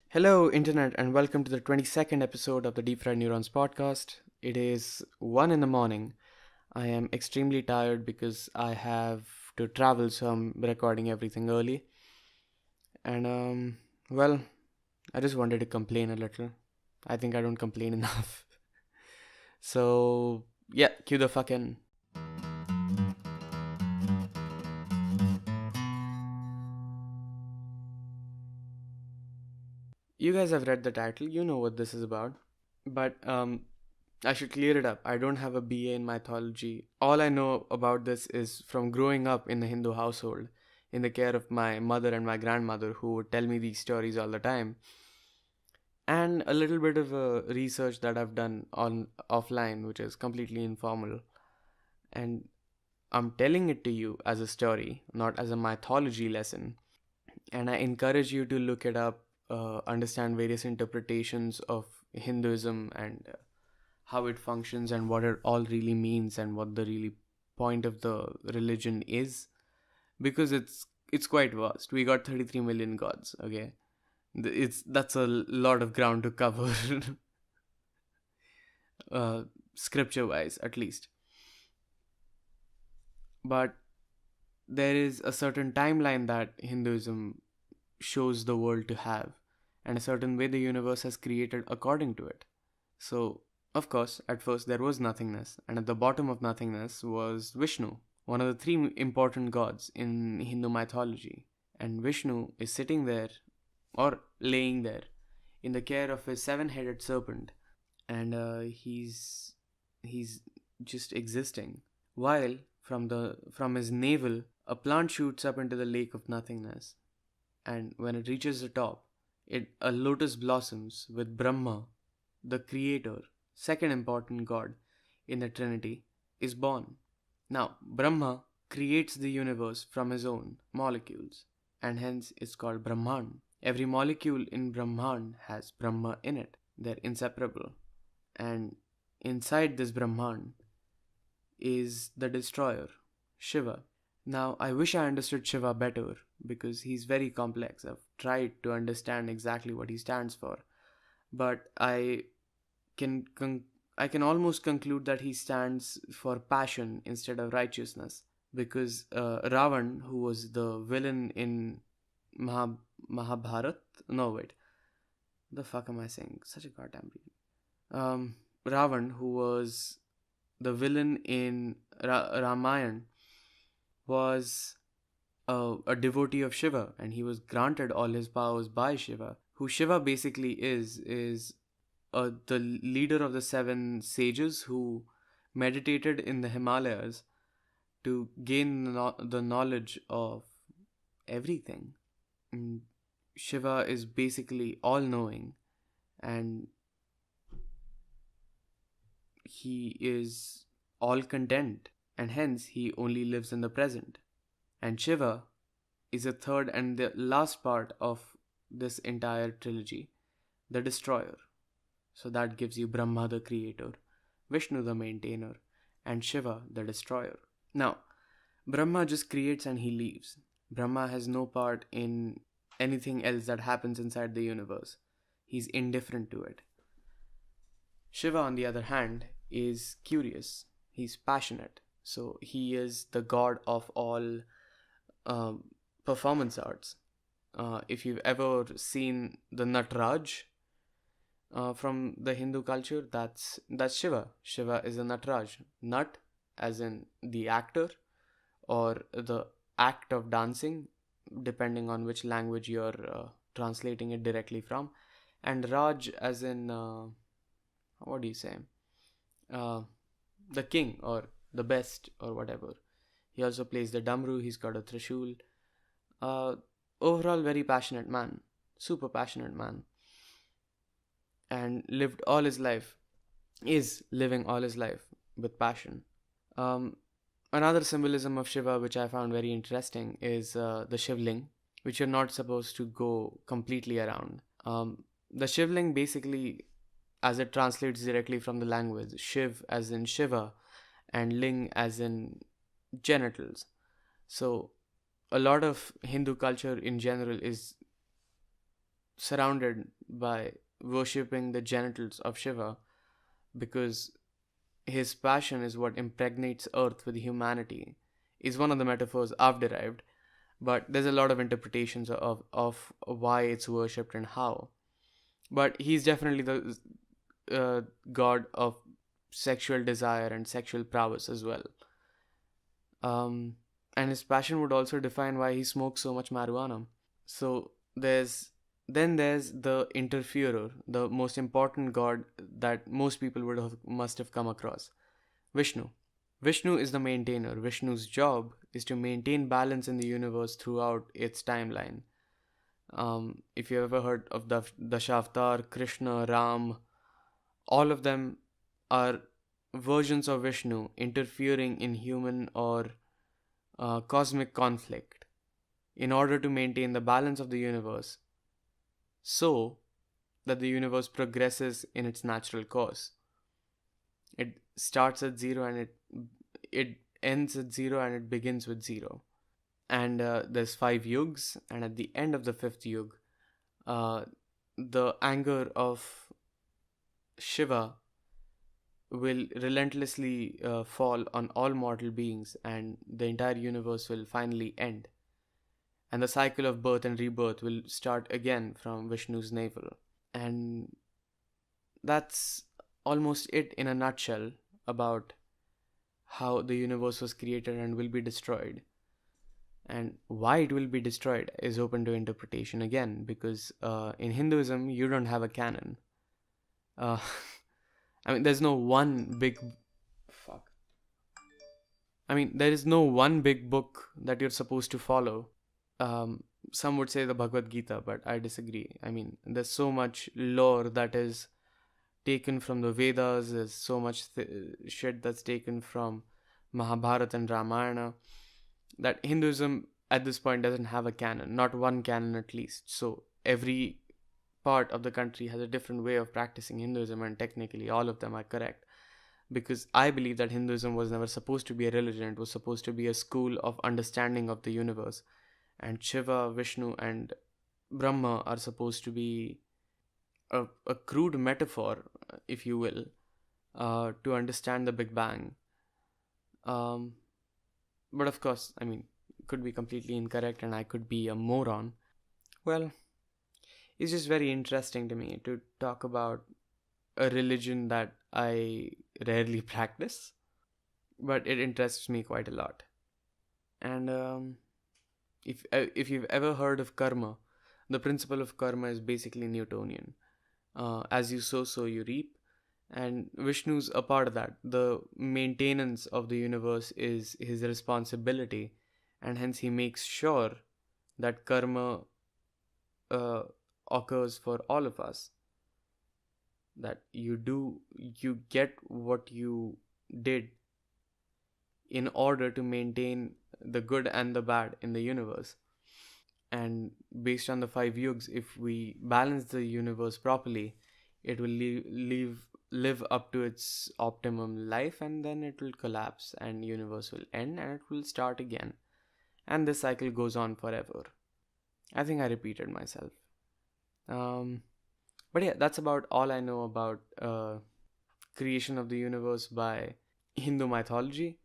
Hello, Internet, and welcome to the 22nd episode of the Deep Fried Neurons podcast. It is 1 in the morning. I am extremely tired because I have to travel, so I'm recording everything early. And, well, I just wanted to complain a little. I think I don't complain enough. So, yeah, cue the fucking. You guys have read the title, you know what this is about. But, I should clear it up. I don't have a BA in mythology. All I know about this is from growing up in a Hindu household, in the care of my mother and my grandmother, who would tell me these stories all the time, and a little bit of research that I've done on offline, which is completely informal. And I'm telling it to you as a story, not as a mythology lesson. And I encourage you to look it up, understand various interpretations of Hinduism and how it functions and what it all really means and what the really point of the religion is, because it's quite vast. We got 33 million gods. Okay, that's a lot of ground to cover. Scripture wise at least. But there is a certain timeline that Hinduism shows the world to have, and a certain way the universe has created according to it. So of course, at first there was nothingness, and at the bottom of nothingness was Vishnu, one of the three important gods in Hindu mythology. And Vishnu is sitting there, or laying there, in the care of his seven-headed serpent, and he's just existing. While from his navel, a plant shoots up into the lake of nothingness, and when it reaches the top, a lotus blossoms with Brahma, the creator, second important god in the trinity, is born. Now, Brahma creates the universe from his own molecules, and hence it's called Brahman. Every molecule in Brahman has Brahma in it. They're inseparable. And inside this Brahman is the destroyer, Shiva. Now, I wish I understood Shiva better because he's very complex. I've tried to understand exactly what he stands for, but I can almost conclude that he stands for passion instead of righteousness, because Ravan, who was the villain in Mahabharat, no wait, the fuck am I saying? Such a goddamn bleed. Ravan, who was the villain in Ramayana, was a devotee of Shiva, and he was granted all his powers by Shiva. Who Shiva basically is the leader of the seven sages who meditated in the Himalayas to gain the knowledge of everything. And Shiva is basically all knowing, and he is all content, and hence he only lives in the present. And Shiva is the third and the last part of this entire trilogy, the destroyer. So that gives you Brahma the creator, Vishnu the maintainer, and Shiva the destroyer. Now, Brahma just creates and he leaves. Brahma has no part in anything else that happens inside the universe. He's indifferent to it. Shiva, on the other hand, is curious. He's passionate. So he is the god of all performance arts. If you've ever seen the Natraj, from the Hindu culture, that's Shiva. Shiva is a Natraj. Nat as in the actor or the act of dancing, depending on which language you're translating it directly from, and Raj as in what do you say? The king or the best or whatever. He also plays the Damru. He's got a Trishul. Overall, very passionate man, super passionate man. And lived all his life, is living all his life with passion. Another symbolism of Shiva which I found very interesting is the Shivling, which you're not supposed to go completely around. The Shivling basically, as it translates directly from the language, Shiv as in Shiva and Ling as in genitals. So a lot of Hindu culture in general is surrounded by worshipping the genitals of Shiva, because his passion is what impregnates earth with humanity, is one of the metaphors I've derived. But there's a lot of interpretations of why it's worshipped and how. But he's definitely the god of sexual desire and sexual prowess as well. Um, and his passion would also define why he smokes so much marijuana. So there's the interferer, the most important god that most people must have come across, Vishnu. Vishnu is the maintainer. Vishnu's job is to maintain balance in the universe throughout its timeline. If you ever heard of the Dashavatar, Krishna, Ram, all of them are versions of Vishnu interfering in human or cosmic conflict in order to maintain the balance of the universe, so that the universe progresses in its natural course. It starts at zero and it ends at zero and it begins with zero. And there's 5 yugs, and at the end of the fifth yug, uh, the anger of Shiva will relentlessly fall on all mortal beings, and the entire universe will finally end. And the cycle of birth and rebirth will start again from Vishnu's navel. And that's almost it in a nutshell about how the universe was created and will be destroyed. And why it will be destroyed is open to interpretation again, because in Hinduism, you don't have a canon. Uh, I mean, there's no one big. Fuck. I mean, there is no one big book that you're supposed to follow. Some would say the Bhagavad Gita, but I disagree. I mean, there's so much lore that is taken from the Vedas, there's so much shit that's taken from Mahabharata and Ramayana, that Hinduism at this point doesn't have a canon, not one canon at least. So every part of the country has a different way of practicing Hinduism, and technically all of them are correct. Because I believe that Hinduism was never supposed to be a religion, it was supposed to be a school of understanding of the universe. And Shiva, Vishnu, and Brahma are supposed to be a crude metaphor, if you will, to understand the Big Bang. Um, but of course, I mean, could be completely incorrect and I could be a moron. Well, it's just very interesting to me to talk about a religion that I rarely practice, but it interests me quite a lot. And if you've ever heard of karma, the principle of karma is basically Newtonian. As you sow, so you reap. And Vishnu's a part of that. The maintenance of the universe is his responsibility, and hence he makes sure that karma uh, occurs for all of us. That you get what you did in order to maintain the good and the bad in the universe. And based on the 5 yugs, if we balance the universe properly, it will live up to its optimum life, and then it will collapse and universe will end and it will start again, and this cycle goes on forever. I think I repeated myself. But yeah, that's about all I know about creation of the universe by Hindu mythology.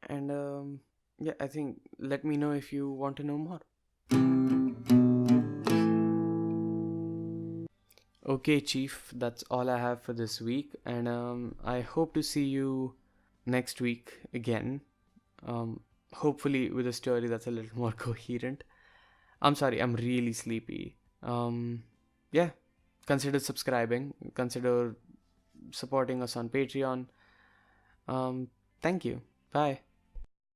And yeah, I think let me know if you want to know more. Okay, Chief, that's all I have for this week, and I hope to see you next week again. Hopefully, with a story that's a little more coherent. I'm sorry, I'm really sleepy. Yeah, consider subscribing, consider supporting us on Patreon. Thank you. Bye.